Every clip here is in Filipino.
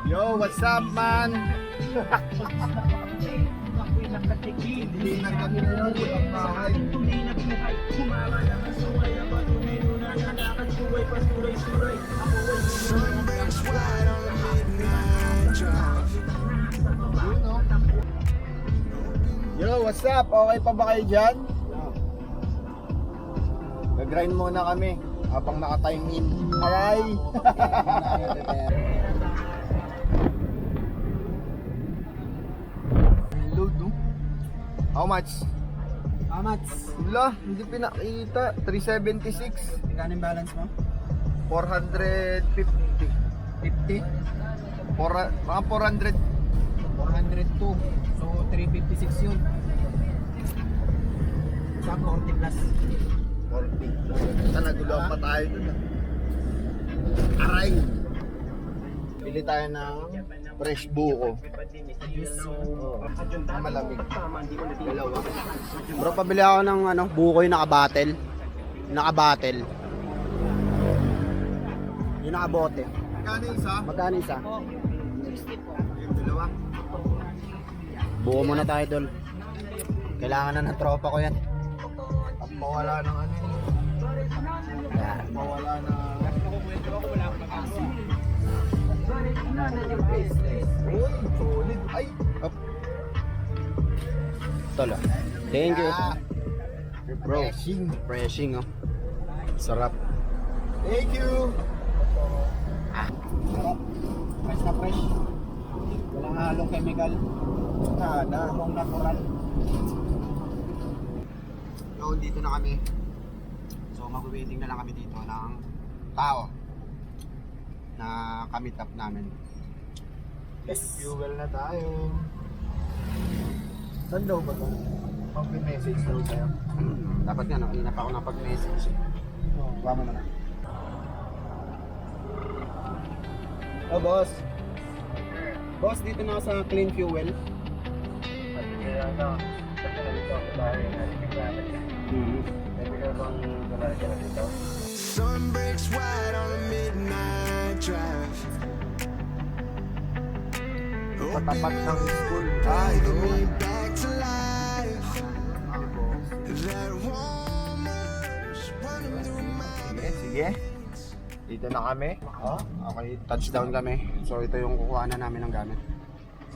Yo, what's up, man? Hindi na kami umuwi ang bahay. Yo, what's up? Okay pa ba kayo dyan? Nag-grind muna kami habang naka-time in. Aray! Load, no? How much? How much? Wala, hindi pinakita. 376. Magkano yung balance mo? 450. 50? Mga 400. 402. So 356 yun. Sa 40 plus. 40. Sana guluhan pa tayo dun. Aray! Pili tayo ng fresh buko. Malamig. Dalawa. Bro, pabili ako ng buko yung naka-bottle. Naka-bottle. Yung naka-bote. Magkano isa? Magkano isa? Yung dalawa. Buko muna tayo, Dol. Kailangan na ng tropa ko yan. At mawala ng ano yun. Mawala na. Uy, solid. Ay! Up. Tol, ah. Thank you. Ah, Bro, refreshing. refreshing, oh. Sarap. Thank you! Fresh na fresh. Walang halong chemical. Nada. Walang natural. So, dito na kami. So mag-waiting na lang kami dito ng tao na kami tap namin. Yes. Fuel na tayo. Saan daw ba ito? Pag-message daw tayo. Dapat nga, kanina pa ako napag-message. Kuha mo na. Oh boss. Boss, dito na ako sa clean fuel. Sun breaks white on a midnight drive. Patapat ng school. Bring me back to life. That warm rush running through my Sige. Dito na kami. Oh, okay. Touchdown kami. So ito yung kukuha na namin ng gamit.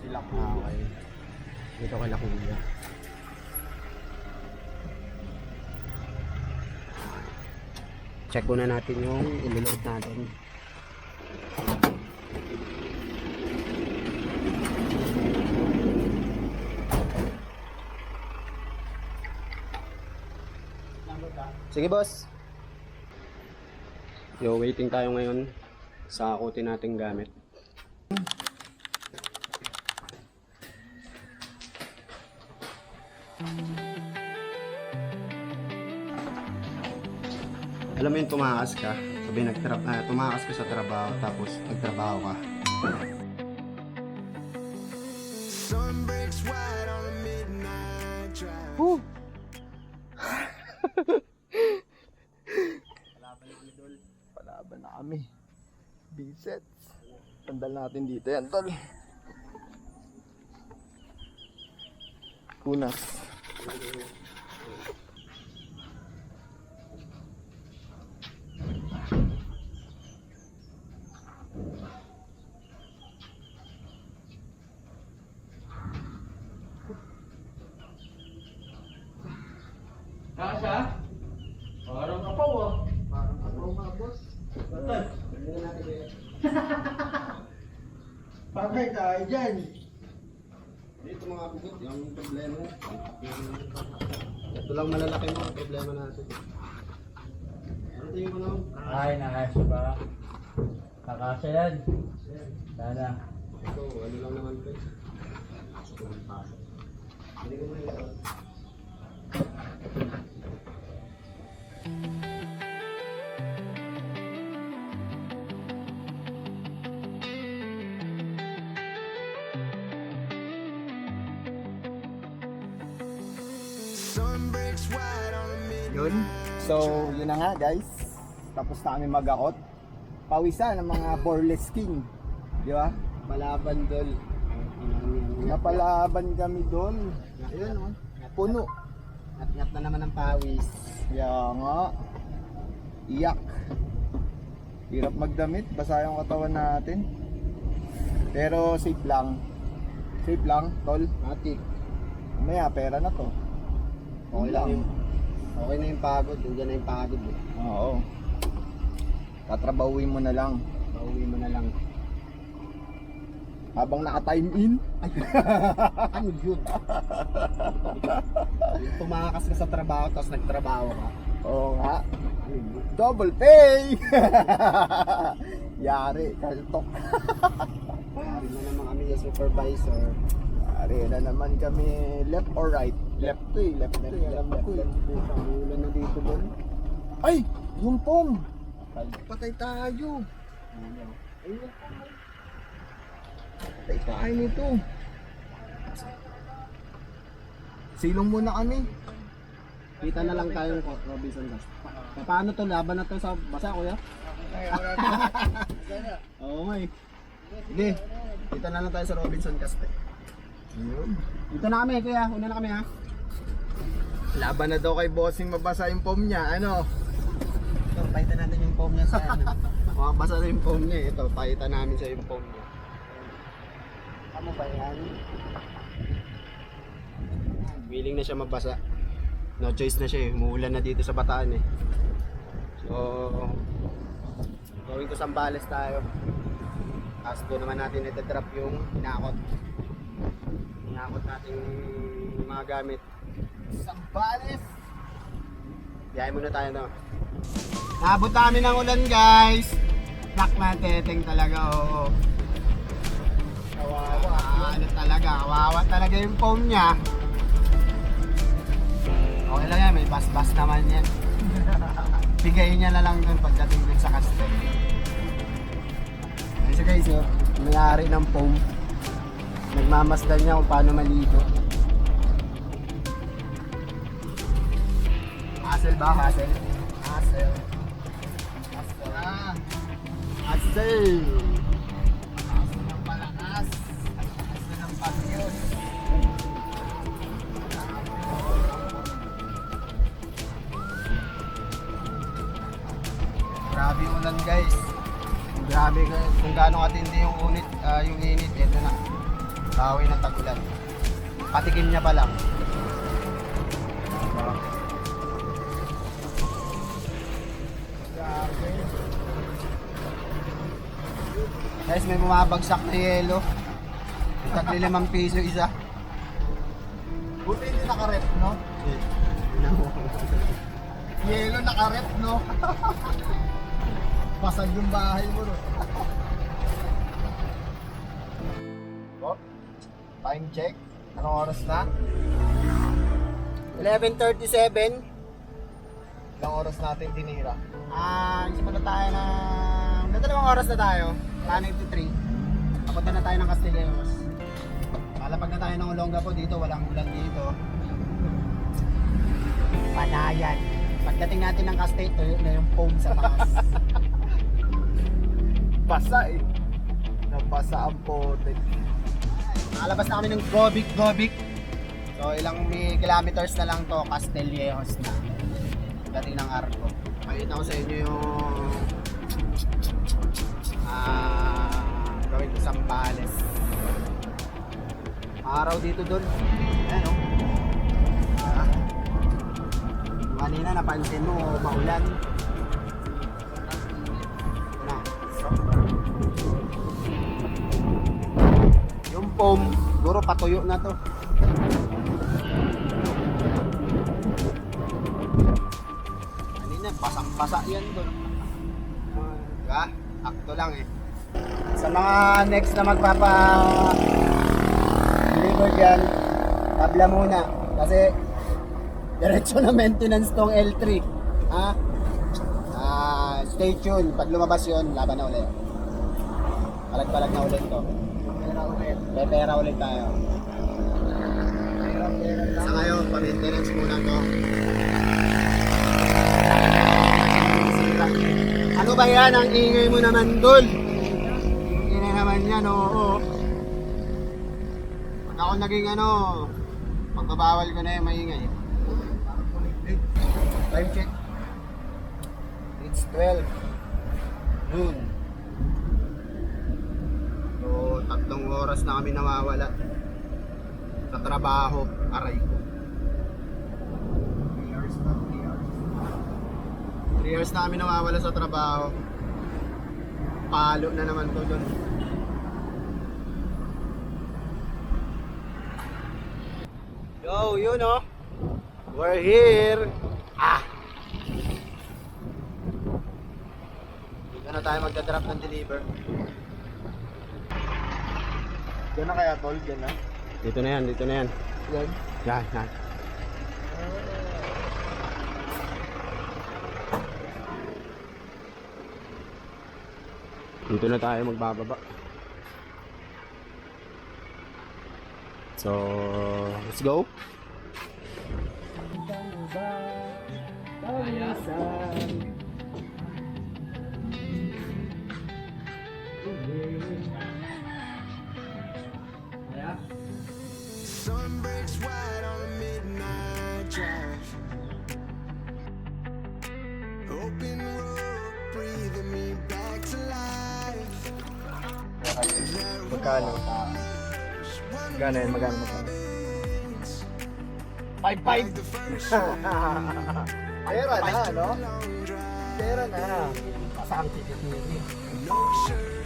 Sila po. Okay. Dito kay Lakuya. Check muna natin yung iliload natin. Sige boss. Yo, waiting tayo ngayon sa akutin nating gamit. Alam mo yung tumakas ka, sabi tumakas ka sa trabaho tapos nagtrabaho ka. sun breaks white on a midnight drive. Palaban na kami. Bisets. Tandal natin dito yan, tol. Punas. Kasha? Parang kapaw ah. Parang ako mga boss. Batay. Bagay tayo dyan. Dito mga bukod, yung problema. Ito lang malalaki mga problema natin. Ano tingin mo naman? Ay, nakasya ba? Nakasya yan. Sana. Ito, ano lang naman ko. Gusto ko magpasok. Hindi ko muna ito. Sun breaks white on a midnight. Yun. So, yun na nga guys. Tapos na kami mag-akot. pawisan ng mga Borles King. Di ba? Malaban dol. Napalaban kami doon. Ayun, oh. Puno. Ngat-ngat na naman ang pawis. Kaya nga. Iyak. Hirap magdamit. Basa yung katawan natin. Pero safe lang. Safe lang, tol. Matik. Maya, pera na to. Okay lang yun. Okay na yung pagod. Nandiyan na yung pagod. Eh. Oo. Tatrabawin mo na lang. Pauwi mo na lang. Habang naka-time in. Ano yun? Yung tumakas ka sa trabaho tapos nagtrabaho ka. Oo nga. Double pay! Yari, kaltok. Pari na naman kami yung supervisor. Yari na naman kami left or right? Left to eh, left to eh. Alam ko eh. Ang ulan na dito doon. Ay! Yung pong! Patay tayo! Ayun. Patay tayo nito. Silong muna kami. Kita na lang tayo ng Robinson Gas. Paano to? Laban na to sa basa, kuya? Oo nga eh. Sige, kita na lang tayo sa Robinson Gas. Dito na kami, kuya. Una na kami ha. Laban na daw kay bossing mabasa yung pom niya. Ano? Ito, pahitan natin yung foam niya sa ano. Makabasa na yung foam niya eh. Ito, pahitan namin sa yung foam niya. Ano ba yan? Willing na siya mabasa. No choice na siya eh. Umuulan na dito sa Bataan eh. So, going to Zambales tayo. Tapos doon naman natin ito-drop yung hinakot. Hinakot natin yung mga gamit. Sambales! Biyahe muna tayo no. Nabot namin ng ulan guys. Black na teteng talaga oo. Kawawa. Ano talaga, kawawa talaga yung foam niya. Okay lang yan, may bas-bas naman yan. Bigayin niya na lang dun pagdating dun sa castle. Ayun siya guys, oh. May-ari ng foam. Nagmamasdan niya kung paano maligo. Hassle ba? Hassle? Hassle. Hassle. Ah. Hassle. Hassle ng palakas. Hassle ng pagyon. Grabe yung ulan guys. Grabe kung gaano katindi yung unit, yung init, ito na. Kahoy ng tag-ulan. Patikim niya pa lang. Guys, may bumabagsak na yelo. Tagli 5 piso isa. Buti hindi nakarep, no? Yelo nakarep, no? Pasag yung bahay mo, no? Oh, time check. Anong oras na? 11:37. Ilang oras natin tinira? Simula tayo ng... Dalawang oras na tayo. 9:93. Papunta na tayo ng Castellanos. Palapag na tayo ng Olongapo dito. Walang ulan dito. Panayan. Pagdating natin ng Castell, tuyo na yung foam sa taas. Basa eh. Nabasa ang pote. Nakalabas na kami ng Gobic. So ilang kilometers na lang to, Castellanos na. Dating ng Arco. Pakita ko sa inyo yung gawin ko Zambales. Araw dito doon. Ayan o. Kanina napansin mo maulan. Na. Yung foam, siguro patuyo na to. Kanina, basang-basa yan doon. Diba? Akto lang eh. Sa mga next na magpapa-deliver dyan, tabla muna. Kasi, diretso na maintenance tong L3. Ha? Stay tuned. Pag lumabas yun, laban na ulit. Palag-palag na ulit to. May pera ulit tayo. Sa ngayon, pa-maintenance muna to. Ano ba yan? Ang ingay mo naman, Dol. Ingay naman yan, oo. Pag ako naging pagbabawal ko na yung maingay. Time check. It's 12 noon. So, 3 oras na kami nawawala sa trabaho. Aray ko. 3 hours na kami nawawala sa trabaho. Palo na naman to doon. Yo, you know, we're here. Dito na tayo magdadrop ng deliver. Diyan na kaya tol, diyan na. Dito na yan, dito na yan. Yan. Yan, yan. Dito na tayo magbababa. So, let's go. Sun breaks white on a midnight drive. Open road, breathing me back to life. Magkano? Magkano yan? Magkano? 5-5! Pera na, no? Pera na. Saan ticket mo yun?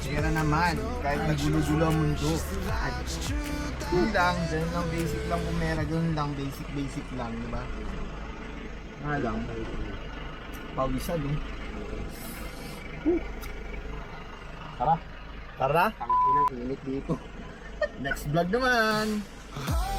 Pera naman, kahit nagulo-gulo ang mundo. Yun lang, dyan lang basic lang kung meron. Yun lang, basic lang, di ba? Nga lang. Pawisan, eh. Tara. Tara na. Ang init dito. Next vlog naman. Hold